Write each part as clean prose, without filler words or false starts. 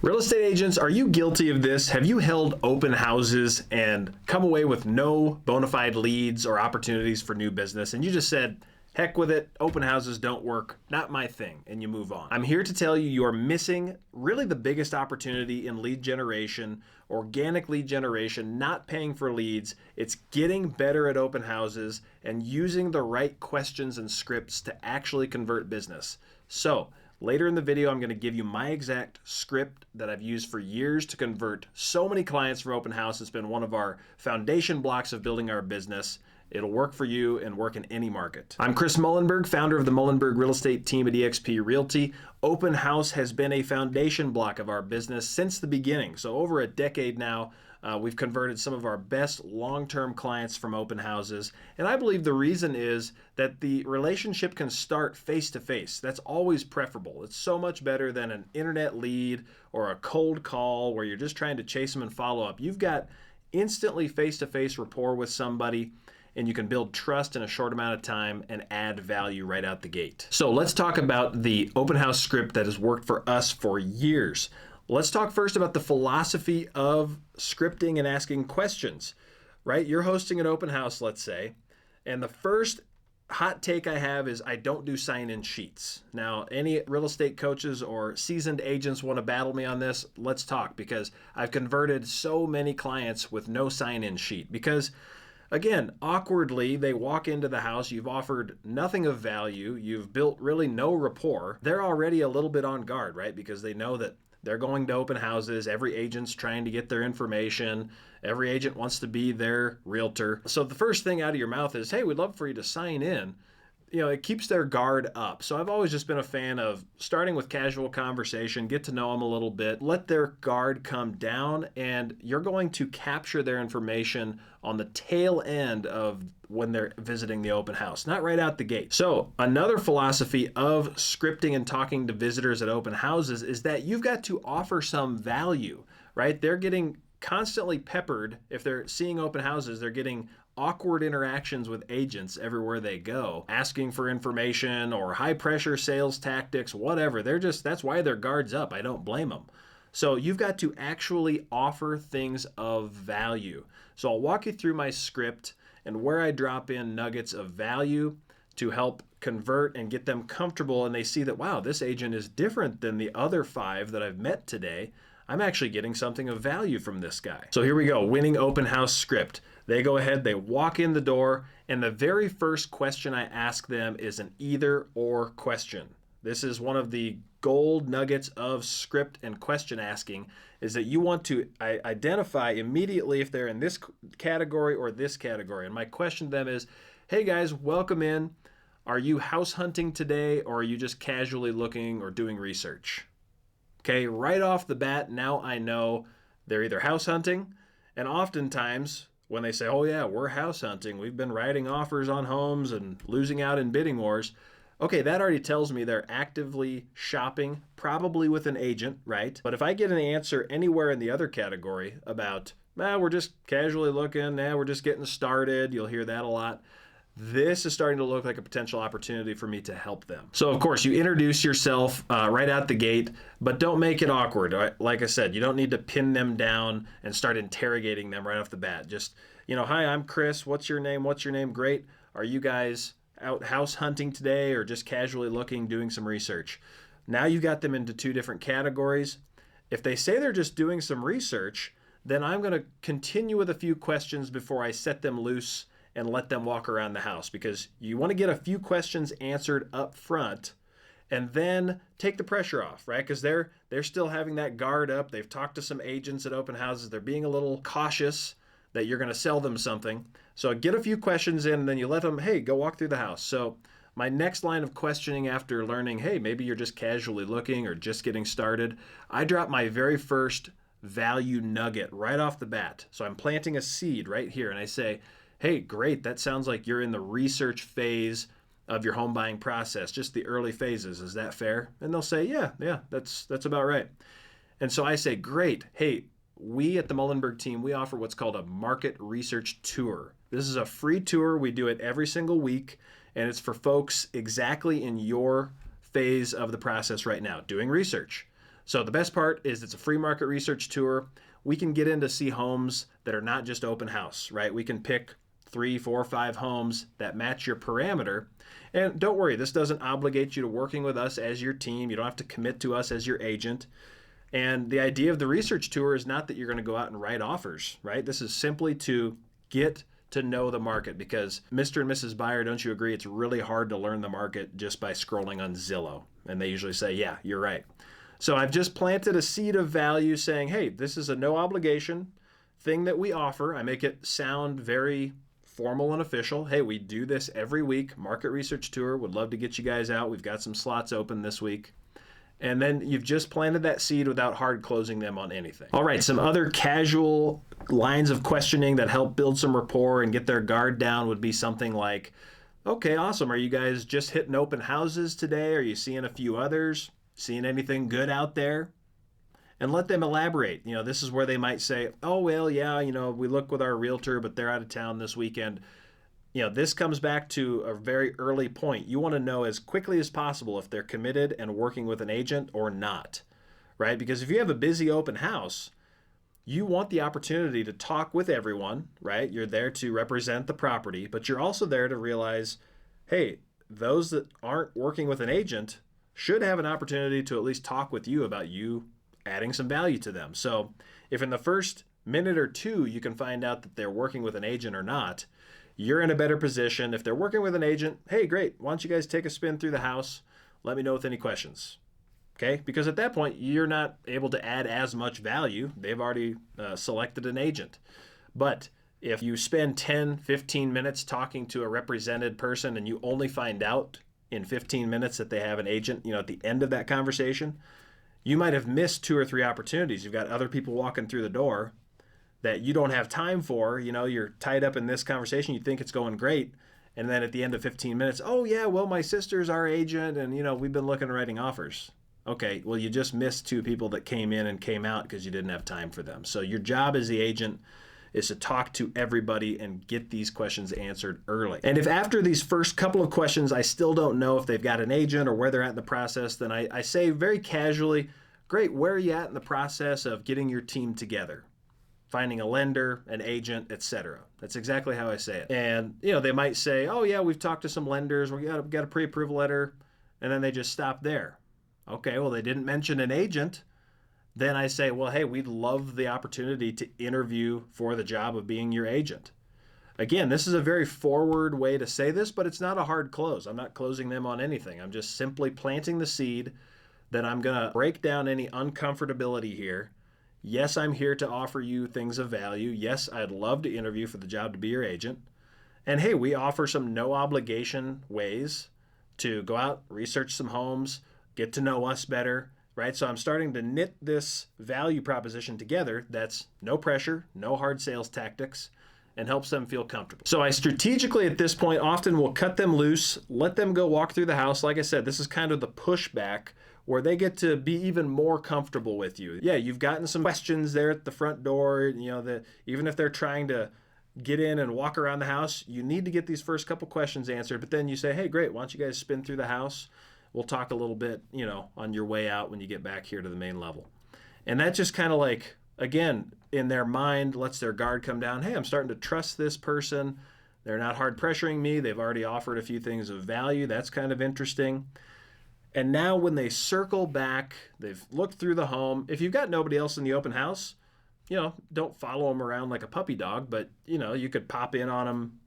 Real estate agents, are you guilty of this? Have you held open houses and come away with no bona fide leads or opportunities for new business, and you just said, heck with it, open houses don't work, not my thing, and you move on? I'm here to tell you you're missing really the biggest opportunity in lead generation, organic lead generation, not paying for leads. It's getting better at open houses and using the right questions and scripts to actually convert business. So, later in the video, I'm going to give you my exact script that I've used for years to convert so many clients from open house. It's been one of our foundation blocks of building our business. It'll work for you and work in any market. I'm Chris Mullenberg, founder of the Mullenberg Real Estate team at eXp Realty. Open house has been a foundation block of our business since the beginning. So over a decade now, we've converted some of our best long-term clients from open houses. And I believe the reason is that the relationship can start face-to-face. That's always preferable. It's so much better than an internet lead or a cold call where you're just trying to chase them and follow up. You've got instantly face-to-face rapport with somebody, and you can build trust in a short amount of time and add value right out the gate. So let's talk about the open house script that has worked for us for years. Let's talk first about the philosophy of scripting and asking questions, right? You're hosting an open house, let's say, and the first hot take I have is I don't do sign-in sheets. Now, any real estate coaches or seasoned agents want to battle me on this, let's talk, because I've converted so many clients with no sign-in sheet. Because again, awkwardly, they walk into the house, you've offered nothing of value, you've built really no rapport. They're already a little bit on guard, right? Because they know that they're going to open houses. Every agent's trying to get their information. Every agent wants to be their realtor. So the first thing out of your mouth is, hey, we'd love for you to sign in. You know, it keeps their guard up. So I've always just been a fan of starting with casual conversation, get to know them a little bit, let their guard come down, and you're going to capture their information on the tail end of when they're visiting the open house, not right out the gate. So another philosophy of scripting and talking to visitors at open houses is that you've got to offer some value, right? They're getting constantly peppered. If they're seeing open houses, they're getting awkward interactions with agents everywhere they go, asking for information or high pressure sales tactics, whatever. That's why their guard's up. I don't blame them. So you've got to actually offer things of value. So I'll walk you through my script and where I drop in nuggets of value to help convert and get them comfortable, and they see that, wow, this agent is different than the other 5 that I've met today. I'm actually getting something of value from this guy. So here we go, winning open house script. They go ahead, they walk in the door, and the very first question I ask them is an either or question. This is one of the gold nuggets of script and question asking, is that you want to identify immediately if they're in this category or this category. And my question to them is, hey guys, welcome in. Are you house hunting today, or are you just casually looking or doing research? Okay, right off the bat, now I know they're either house hunting, and oftentimes when they say, oh yeah, we're house hunting, we've been writing offers on homes and losing out in bidding wars. Okay, that already tells me they're actively shopping, probably with an agent, right? But if I get an answer anywhere in the other category about, we're just casually looking, we're just getting started, you'll hear that a lot. This is starting to look like a potential opportunity for me to help them. So of course, you introduce yourself right out the gate, but don't make it awkward. Right? Like I said, you don't need to pin them down and start interrogating them right off the bat. Just, hi, I'm Chris. What's your name? What's your name? Great. Are you guys out house hunting today or just casually looking, doing some research? Now you've got them into 2 different categories. If they say they're just doing some research, then I'm going to continue with a few questions before I set them loose and let them walk around the house, because you want to get a few questions answered up front and then take the pressure off, right? Because they're still having that guard up. They've talked to some agents at open houses. They're being a little cautious that you're going to sell them something. So get a few questions in, and then you let them, hey, go walk through the house. So my next line of questioning after learning, hey, maybe you're just casually looking or just getting started, I drop my very first value nugget right off the bat. So I'm planting a seed right here, and I say, hey, great, that sounds like you're in the research phase of your home buying process, just the early phases. Is that fair? And they'll say, yeah, that's about right. And so I say, great. Hey, we at the Mullenberg team, we offer what's called a market research tour. This is a free tour. We do it every single week, and it's for folks exactly in your phase of the process right now, doing research. So the best part is it's a free market research tour. We can get in to see homes that are not just open house, right? We can pick 3, 4, 5 homes that match your parameter. And don't worry, this doesn't obligate you to working with us as your team. You don't have to commit to us as your agent. And the idea of the research tour is not that you're going to go out and write offers, right? This is simply to get to know the market, because Mr. and Mrs. Buyer, don't you agree, it's really hard to learn the market just by scrolling on Zillow? And they usually say, yeah, you're right. So I've just planted a seed of value saying, hey, this is a no obligation thing that we offer. I make it sound very formal and official. Hey, we do this every week. Market research tour. Would love to get you guys out. We've got some slots open this week. And then you've just planted that seed without hard closing them on anything. All right, some other casual lines of questioning that help build some rapport and get their guard down would be something like, okay, awesome. Are you guys just hitting open houses today? Are you seeing a few others? Seeing anything good out there? And let them elaborate. This is where they might say, oh, well, yeah, we look with our realtor, but they're out of town this weekend. This comes back to a very early point. You want to know as quickly as possible if they're committed and working with an agent or not, right? Because if you have a busy open house, you want the opportunity to talk with everyone, right? You're there to represent the property, but you're also there to realize, hey, those that aren't working with an agent should have an opportunity to at least talk with you about you adding some value to them. So if in the first minute or two you can find out that they're working with an agent or not, you're in a better position. If they're working with an agent, hey, great. Why don't you guys take a spin through the house? Let me know with any questions. Okay? Because at that point, you're not able to add as much value. They've already selected an agent. But if you spend 10, 15 minutes talking to a represented person and you only find out in 15 minutes that they have an agent, at the end of that conversation, you might have missed 2 or 3 opportunities. You've got other people walking through the door that you don't have time for. You're tied up in this conversation. You think it's going great. And then at the end of 15 minutes, oh yeah, well, my sister's our agent and we've been looking at writing offers. Okay, well, you just missed 2 people that came in and came out because you didn't have time for them. So your job as the agent is to talk to everybody and get these questions answered early. And if after these first couple of questions, I still don't know if they've got an agent or where they're at in the process, then I say very casually, great, where are you at in the process of getting your team together? Finding a lender, an agent, etc. That's exactly how I say it. And they might say, oh yeah, we've talked to some lenders, we got a pre-approval letter, and then they just stop there. Okay, well, they didn't mention an agent. Then I say, well, hey, we'd love the opportunity to interview for the job of being your agent. Again, this is a very forward way to say this, but it's not a hard close. I'm not closing them on anything. I'm just simply planting the seed that I'm going to break down any uncomfortability here. Yes, I'm here to offer you things of value. Yes, I'd love to interview for the job to be your agent. And hey, we offer some no obligation ways to go out, research some homes, get to know us better, right? So I'm starting to knit this value proposition together that's no pressure, no hard sales tactics, and helps them feel comfortable. So I strategically at this point often will cut them loose, let them go walk through the house. Like I said, this is kind of the pushback where they get to be even more comfortable with you. Yeah, you've gotten some questions there at the front door, even if they're trying to get in and walk around the house, you need to get these first couple questions answered. But then you say, hey, great, why don't you guys spin through the house? We'll talk a little bit, on your way out when you get back here to the main level. And that just kind of like, again, in their mind, lets their guard come down. Hey, I'm starting to trust this person. They're not hard pressuring me. They've already offered a few things of value. That's kind of interesting. And now when they circle back, they've looked through the home. If you've got nobody else in the open house, don't follow them around like a puppy dog, but, you could pop in on them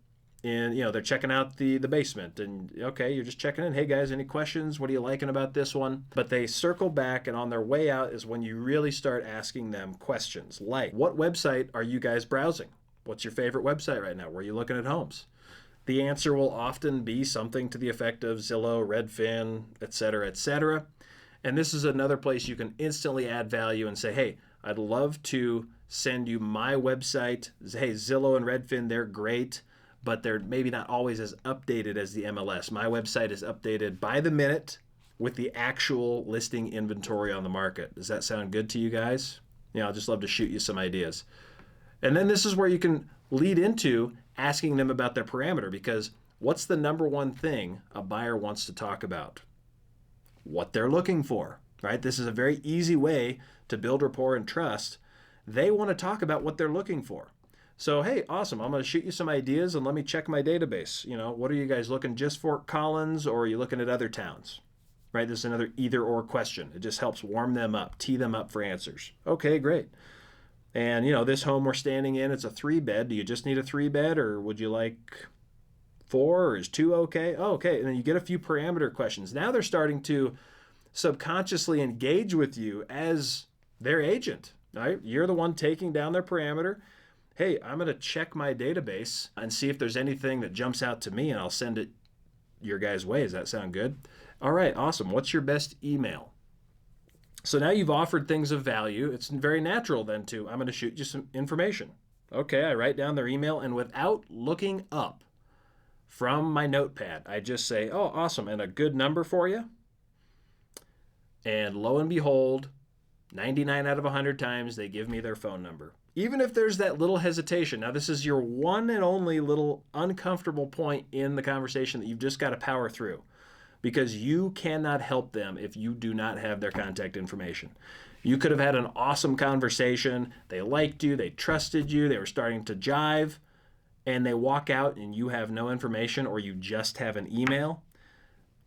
and, they're checking out the basement and, okay, you're just checking in. Hey guys, any questions? What are you liking about this one? But they circle back, and on their way out is when you really start asking them questions like, what website are you guys browsing? What's your favorite website right now? Where are you looking at homes? The answer will often be something to the effect of Zillow, Redfin, etc., etc. And this is another place you can instantly add value and say, hey, I'd love to send you my website. Hey, Zillow and Redfin, they're great, but they're maybe not always as updated as the MLS. My website is updated by the minute with the actual listing inventory on the market. Does that sound good to you guys? I'd just love to shoot you some ideas. And then this is where you can lead into asking them about their parameter, because what's the number one thing a buyer wants to talk about? What they're looking for. right? This is a very easy way to build rapport and trust. They want to talk about what they're looking for. So, hey, awesome. I'm going to shoot you some ideas and let me check my database. What are you guys looking just for Collins, or are you looking at other towns? Right? This is another either or question. It just helps warm them up, tee them up for answers. Okay, great. And, this home we're standing in, it's a 3-bed. Do you just need a 3-bed, or would you like 4, or is 2 okay? Oh, okay. And then you get a few parameter questions. Now they're starting to subconsciously engage with you as their agent, right? You're the one taking down their parameter. Hey, I'm going to check my database and see if there's anything that jumps out to me, and I'll send it your guys' way. Does that sound good? All right, awesome. What's your best email? So now you've offered things of value. It's very natural then I'm going to shoot you some information. Okay, I write down their email, and without looking up from my notepad, I just say, oh, awesome, and a good number for you. And lo and behold, 99 out of 100 times, they give me their phone number. Even if there's that little hesitation. Now, this is your one and only little uncomfortable point in the conversation that you've just got to power through, because you cannot help them if you do not have their contact information. You could have had an awesome conversation. They liked you. They trusted you. They were starting to jive, and they walk out and you have no information, or you just have an email.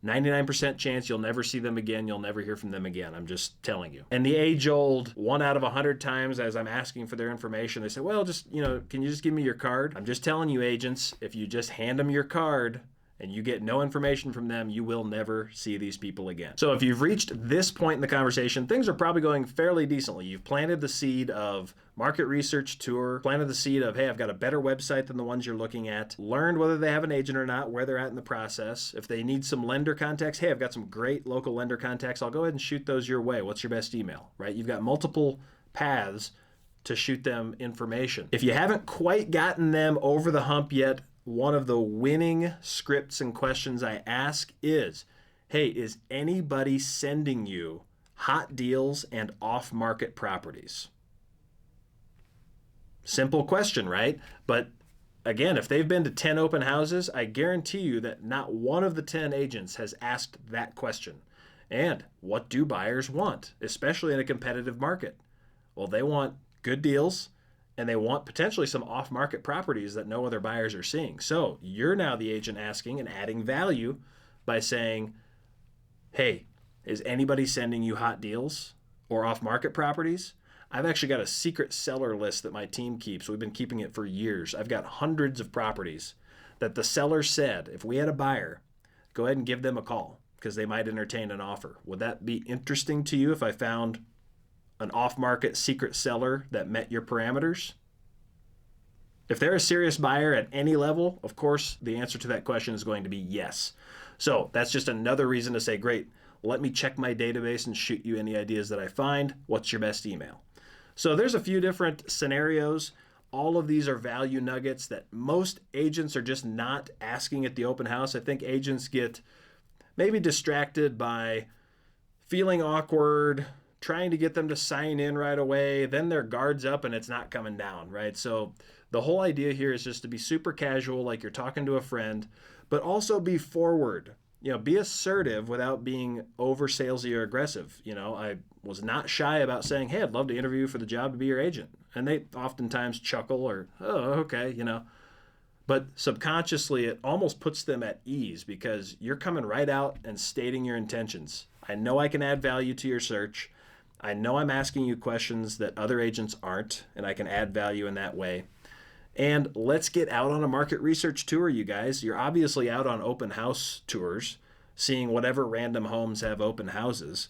99% chance you'll never see them again. You'll never hear from them again. I'm just telling you. And the age-old 1 out of 100 times as I'm asking for their information, they say, well, just, can you just give me your card? I'm just telling you, agents, if you just hand them your card and you get no information from them, you will never see these people again. So if you've reached this point in the conversation, things are probably going fairly decently. You've planted the seed of market research tour, planted the seed of, hey, I've got a better website than the ones you're looking at, learned whether they have an agent or not, where they're at in the process. If they need some lender contacts, hey, I've got some great local lender contacts. I'll go ahead and shoot those your way. What's your best email, right? You've got multiple paths to shoot them information. If you haven't quite gotten them over the hump yet, one of the winning scripts and questions I ask is, hey, is anybody sending you hot deals and off-market properties? Simple question, right? But again, if they've been to 10 open houses, I guarantee you that not one of the 10 agents has asked that question. And what do buyers want, especially in a competitive market? Well, they want good deals, and they want potentially some off-market properties that no other buyers are seeing. So you're now the agent asking and adding value by saying, hey, is anybody sending you hot deals or off-market properties? I've actually got a secret seller list that my team keeps. We've been keeping it for years. I've got hundreds of properties that the seller said, if we had a buyer, go ahead and give them a call because they might entertain an offer. Would that be interesting to you if I found an off-market secret seller that met your parameters? If they're a serious buyer at any level, of course, the answer to that question is going to be yes. So that's just another reason to say, great, let me check my database and shoot you any ideas that I find. What's your best email? So there's a few different scenarios. All of these are value nuggets that most agents are just not asking at the open house. I think agents get maybe distracted by feeling awkward, trying to get them to sign in right away, then their guard's up and it's not coming down, right? So the whole idea here is just to be super casual, like you're talking to a friend, but also be forward. Be assertive without being over salesy or aggressive. I was not shy about saying, hey, I'd love to interview you for the job to be your agent. And they oftentimes chuckle or, oh, okay, But subconsciously, it almost puts them at ease because you're coming right out and stating your intentions. I know I can add value to your search. I know I'm asking you questions that other agents aren't, and I can add value in that way. And let's get out on a market research tour, you guys. You're obviously out on open house tours, seeing whatever random homes have open houses.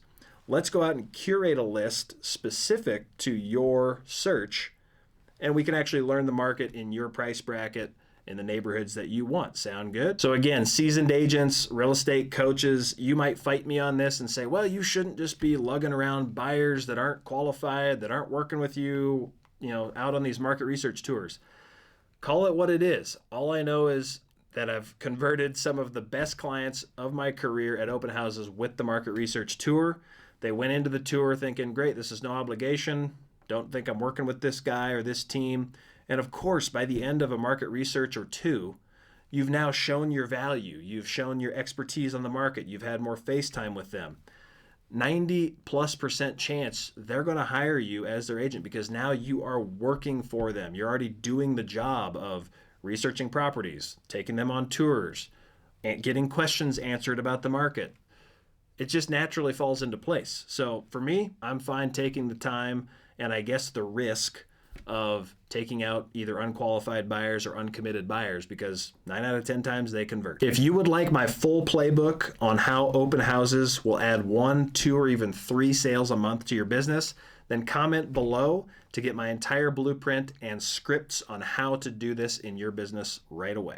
Let's go out and curate a list specific to your search, and we can actually learn the market in your price bracket in the neighborhoods that you want. Sound good? So again, seasoned agents, real estate coaches, you might fight me on this and say, well, you shouldn't just be lugging around buyers that aren't qualified, that aren't working with you, out on these market research tours. Call it what it is. All I know is that I've converted some of the best clients of my career at open houses with the market research tour. They went into the tour thinking, great, this is no obligation. Don't think I'm working with this guy or this team. And of course, by the end of a market research or two, you've now shown your value. You've shown your expertise on the market. You've had more face time with them. 90+% chance they're going to hire you as their agent because now you are working for them. You're already doing the job of researching properties, taking them on tours, and getting questions answered about the market. It just naturally falls into place. So for me, I'm fine taking the time and I guess the risk of taking out either unqualified buyers or uncommitted buyers because 9 out of 10 times they convert. If you would like my full playbook on how open houses will add 1, 2, or even 3 sales a month to your business, then comment below to get my entire blueprint and scripts on how to do this in your business right away.